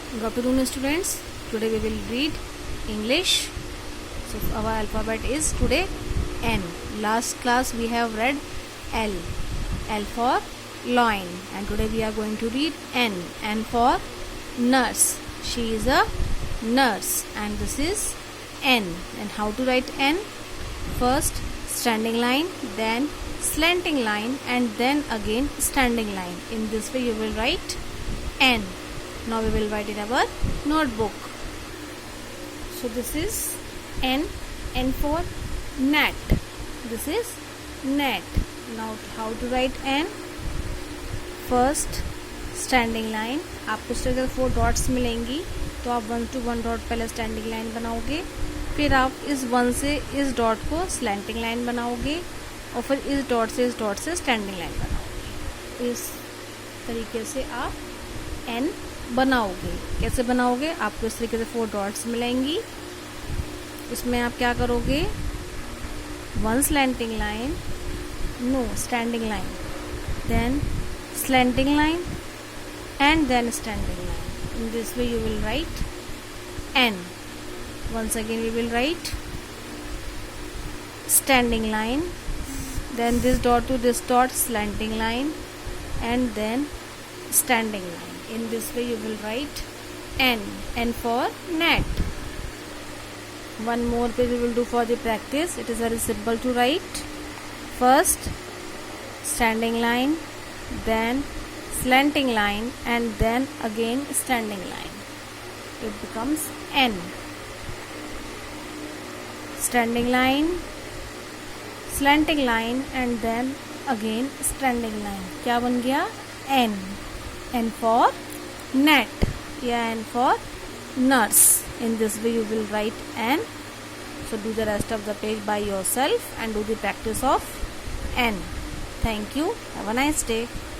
Good afternoon, students. Today we will read English. So our alphabet is today N. Last class we have read L. L for loin. And today we are going to read N. N for nurse. She is a nurse. And this is N. And how to write N? First standing line, then slanting line, and then again standing line. In this way you will write N. Now we will write in our notebook. So this is N. N for net. This is net. Now how to write N? First standing line, आपको इस तरह 4 dots मिलेंगी तो आप 1 to 1 dot पहले standing line बनाओगे, फिर आप इस 1 से इस डॉट को स्लैंटिंग लाइन बनाओगे और फिर इस डॉट से स्टैंडिंग लाइन बनाओगे. इस तरीके से आप एन बनाओगे. कैसे बनाओगे? आपको इस तरीके से 4 डॉट्स मिलेंगी. उसमें आप क्या करोगे? 1 slanting line, standing line, then slanting line and then standing line. In this way you will write N. Once again we will write standing line, then this dot to this dot slanting line, and then standing line. In this way you will write N. N for net. One more page we will do for the practice. It is very simple to write. First standing line, then slanting line, and then again standing line. It becomes N. Standing line, slanting line, and then again standing line. क्या बन गया? N. N for net या N for nurse. In this way you will write N. So do the rest of the page by yourself and do the practice of N. Thank you. Have a nice day.